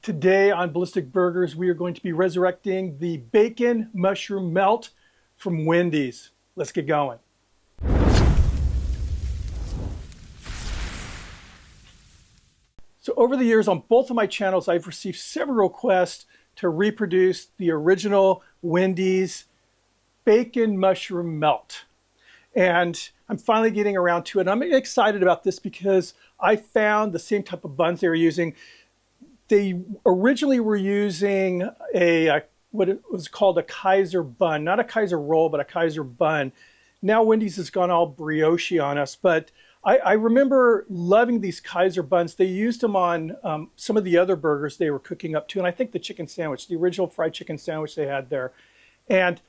Today on Ballistic Burgers, we are going to be resurrecting the bacon mushroom melt from Wendy's. Let's get going. So over the years on both of my channels, I've received several requests to reproduce the original Wendy's bacon mushroom melt. And I'm finally getting around to it. I'm excited about this because I found the same type of buns they were using. They originally were using what it was called a Kaiser bun, not a Kaiser roll, but a Kaiser bun. Now Wendy's has gone all brioche on us, but I remember loving these Kaiser buns. They used them on some of the other burgers they were cooking up to, and I think the chicken sandwich, the original fried chicken sandwich they had there. And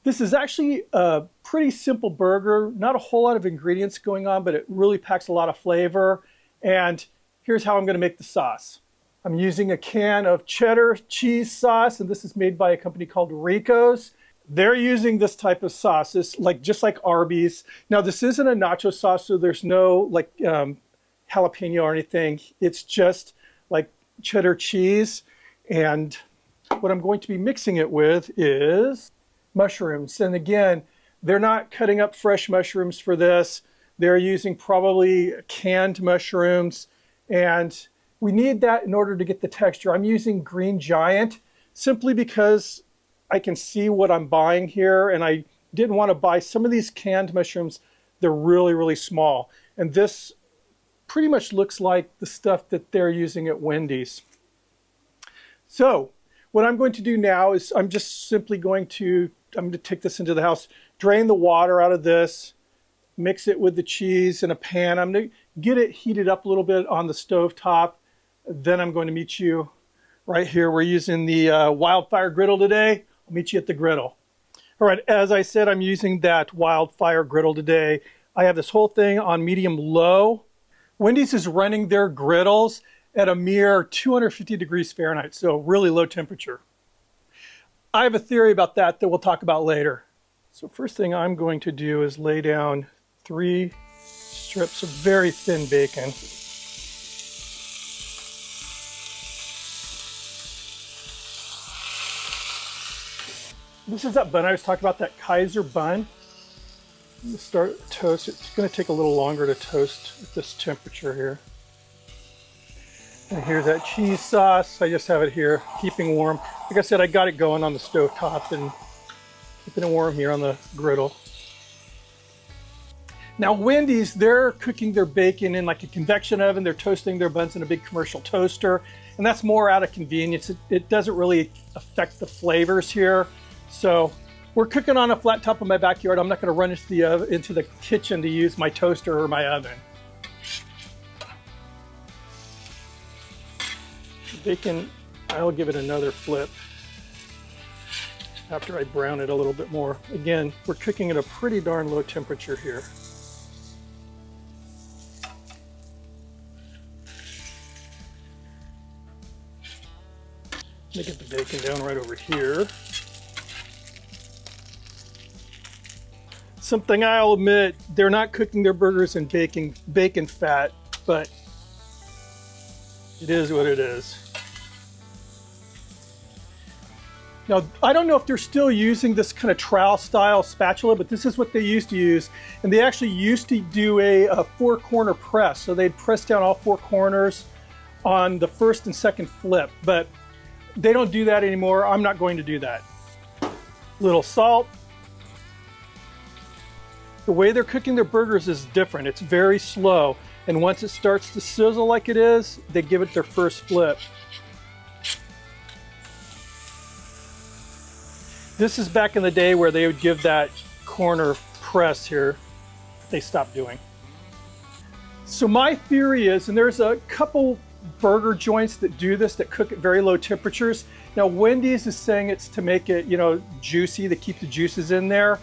this is actually a pretty simple burger, not a whole lot of ingredients going on, but it really packs a lot of flavor. And here's how I'm going to make the sauce. I'm using a can of cheddar cheese sauce, and this is made by a company called Rico's. They're using this type of sauce, just like Arby's. Now, this isn't a nacho sauce, so there's no jalapeno or anything. It's just like cheddar cheese. And what I'm going to be mixing it with is mushrooms. And again, they're not cutting up fresh mushrooms for this. They're using probably canned mushrooms. And we need that in order to get the texture. I'm using Green Giant simply because I can see what I'm buying here, and I didn't want to buy some of these canned mushrooms. They're really, really small. And this pretty much looks like the stuff that they're using at Wendy's. So what I'm going to do now is I'm going to take this into the house, drain the water out of this, mix it with the cheese in a pan. I'm going to get it heated up a little bit on the stove top. Then I'm going to meet you right here. We're using the Wildfire Griddle today. I'll meet you at the griddle. All right, as I said, I'm using that Wildfire Griddle today. I have this whole thing on medium-low. Wendy's is running their griddles at a mere 250 degrees Fahrenheit, so really low temperature. I have a theory about that we'll talk about later. So first thing I'm going to do is lay down 3 strips of very thin bacon. This is that bun I was talking about, that Kaiser bun. I'm going to start toast. It's going to take a little longer to toast at this temperature here. And here's that cheese sauce. I just have it here, keeping warm. Like I said, I got it going on the stove top and keeping it warm here on the griddle. Now Wendy's, they're cooking their bacon in like a convection oven. They're toasting their buns in a big commercial toaster. And that's more out of convenience. It doesn't really affect the flavors here. So we're cooking on a flat top in my backyard. I'm not going to run into the kitchen to use my toaster or my oven. The bacon, I'll give it another flip after I brown it a little bit more. Again, we're cooking at a pretty darn low temperature here. Let me get the bacon down right over here. Something I'll admit, they're not cooking their burgers in bacon fat, but it is what it is. Now, I don't know if they're still using this kind of trowel style spatula, but this is what they used to use. And they actually used to do a 4-corner press. So they'd press down all 4 corners on the first and second flip, but they don't do that anymore. I'm not going to do that. Little salt. The way they're cooking their burgers is different. It's very slow. And once it starts to sizzle like it is, they give it their first flip. This is back in the day where they would give that corner press here. They stopped doing. So my theory is, and there's a couple burger joints that do this, that cook at very low temperatures. Now Wendy's is saying it's to make it, juicy, to keep the juices in there,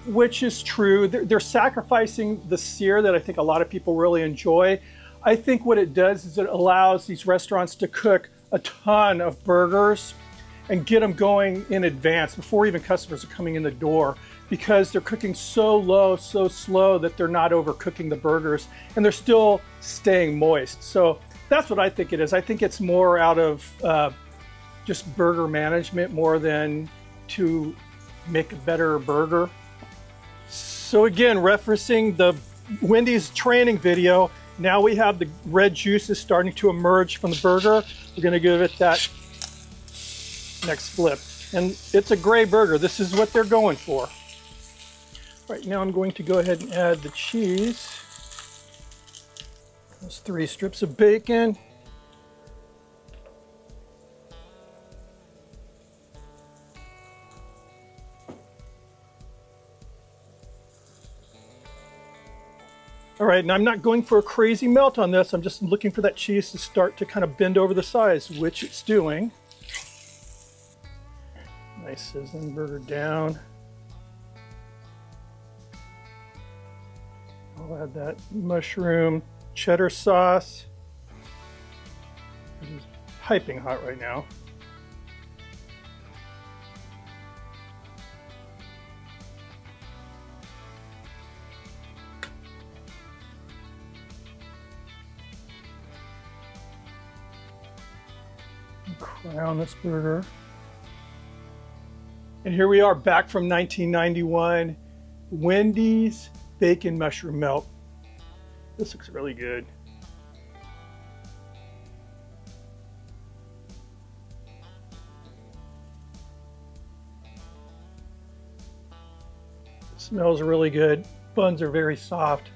which is true. They're sacrificing the sear that I think a lot of people really enjoy. I think what it does is it allows these restaurants to cook a ton of burgers and get them going in advance before even customers are coming in the door, because they're cooking so low, so slow that they're not overcooking the burgers and they're still staying moist. So That's what I think it is. I think it's more out of just burger management more than to make a better burger. So again, referencing the Wendy's training video, now we have the red juices starting to emerge from the burger. We're gonna give it that next flip. And it's a gray burger. This is what they're going for. Right now I'm going to go ahead and add the cheese. Those 3 strips of bacon. All right, and I'm not going for a crazy melt on this. I'm just looking for that cheese to start to kind of bend over the sides, which it's doing. Nice sizzling burger down. I'll add that mushroom cheddar sauce. It is piping hot right now. Crown this burger. And here we are back from 1991. Wendy's bacon mushroom melt. This looks really good. It smells really good. Buns are very soft.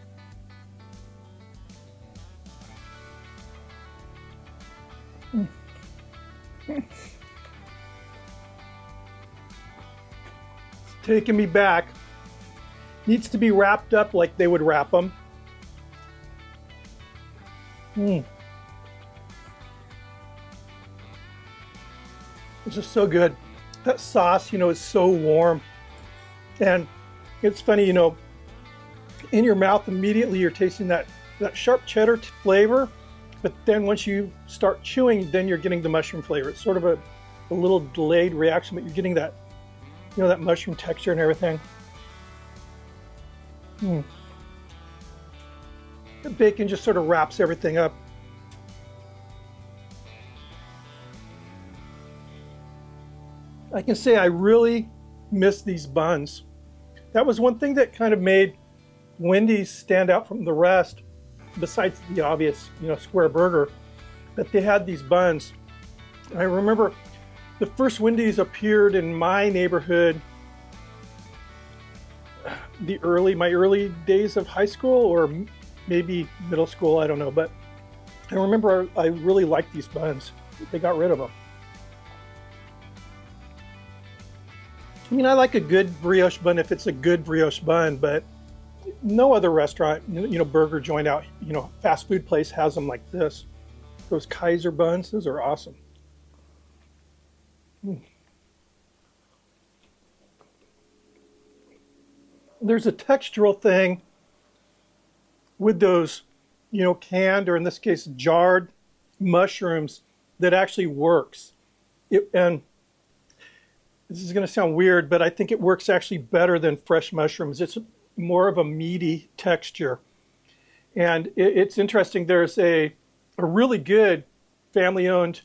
It's taking me back. Needs to be wrapped up like they would wrap them. It's just so good. That sauce, you know, is so warm. And it's funny, you know, in your mouth immediately you're tasting that sharp cheddar flavor. But then once you start chewing, then you're getting the mushroom flavor. It's sort of a little delayed reaction, but you're getting that, you know, that mushroom texture and everything. The bacon just sort of wraps everything up. I can say I really miss these buns. That was one thing that kind of made Wendy's stand out from the rest, besides the obvious, you know, square burger, that they had these buns. I remember the first Wendy's appeared in my neighborhood my early days of high school or maybe middle school, I don't know, but I remember I really liked these buns. They got rid of them. I mean, I like a good brioche bun if it's a good brioche bun, but no other restaurant, you know, burger joint out, you know, fast food place has them like this. Those Kaiser buns, those are awesome. There's a textural thing with those, you know, canned or in this case jarred mushrooms that actually works. And this is going to sound weird, but I think it works actually better than fresh mushrooms. It's more of a meaty texture. And it's interesting, there's a really good family-owned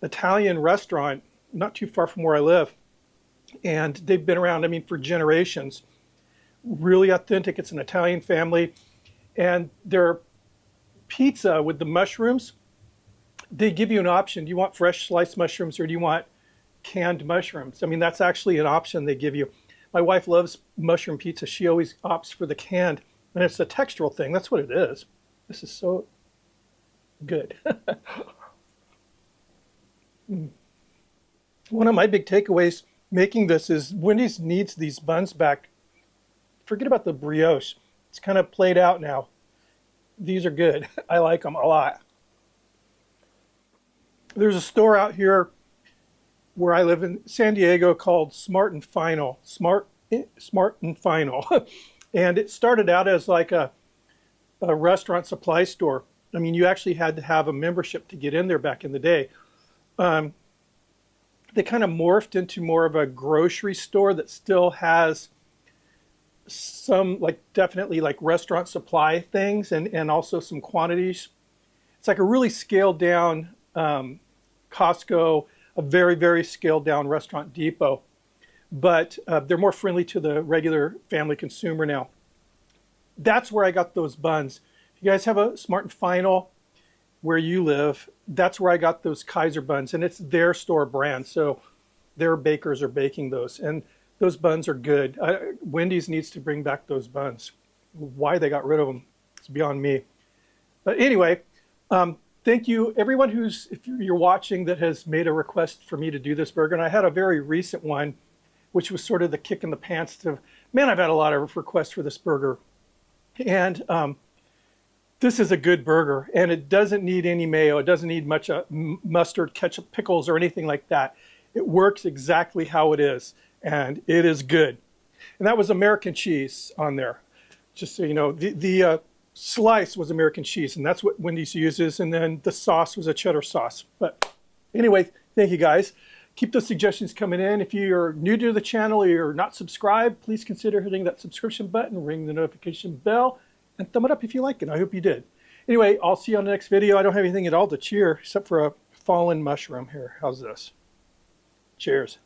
Italian restaurant not too far from where I live. And they've been around, I mean, for generations. Really authentic. It's an Italian family. And their pizza with the mushrooms, they give you an option. Do you want fresh sliced mushrooms or do you want canned mushrooms? I mean, that's actually an option they give you. My wife loves mushroom pizza. She always opts for the canned, and it's a textural thing. That's what it is. This is so good. One of my big takeaways making this is Wendy's needs these buns back. Forget about the brioche. It's kind of played out now. These are good. I like them a lot. There's a store out here where I live in San Diego called Smart and Final. Smart and Final. And it started out as like a restaurant supply store. I mean, you actually had to have a membership to get in there back in the day. They kind of morphed into more of a grocery store that still has some, like, definitely like restaurant supply things and also some quantities. It's like a really scaled down Costco, a very, very scaled down Restaurant Depot. But they're more friendly to the regular family consumer now. That's where I got those buns. If you guys have a Smart and Final where you live, that's where I got those Kaiser buns, and it's their store brand. So their bakers are baking those, and those buns are good. Wendy's needs to bring back those buns. Why they got rid of them, it's beyond me. But anyway, thank you everyone if you're watching that has made a request for me to do this burger. And I had a very recent one, which was sort of the kick in the pants to, man, I've had a lot of requests for this burger. And this is a good burger, and it doesn't need any mayo. It doesn't need much mustard, ketchup, pickles, or anything like that. It works exactly how it is, and it is good. And that was American cheese on there. Just so you know, the slice was American cheese, and that's what Wendy's uses, and then the sauce was a cheddar sauce. But anyway, thank you guys. Keep those suggestions coming in. If you're new to the channel or you're not subscribed, please consider hitting that subscription button, ring the notification bell, and thumb it up if you like it. I hope you did. Anyway, I'll see you on the next video. I don't have anything at all to cheer except for a fallen mushroom here. How's this? Cheers.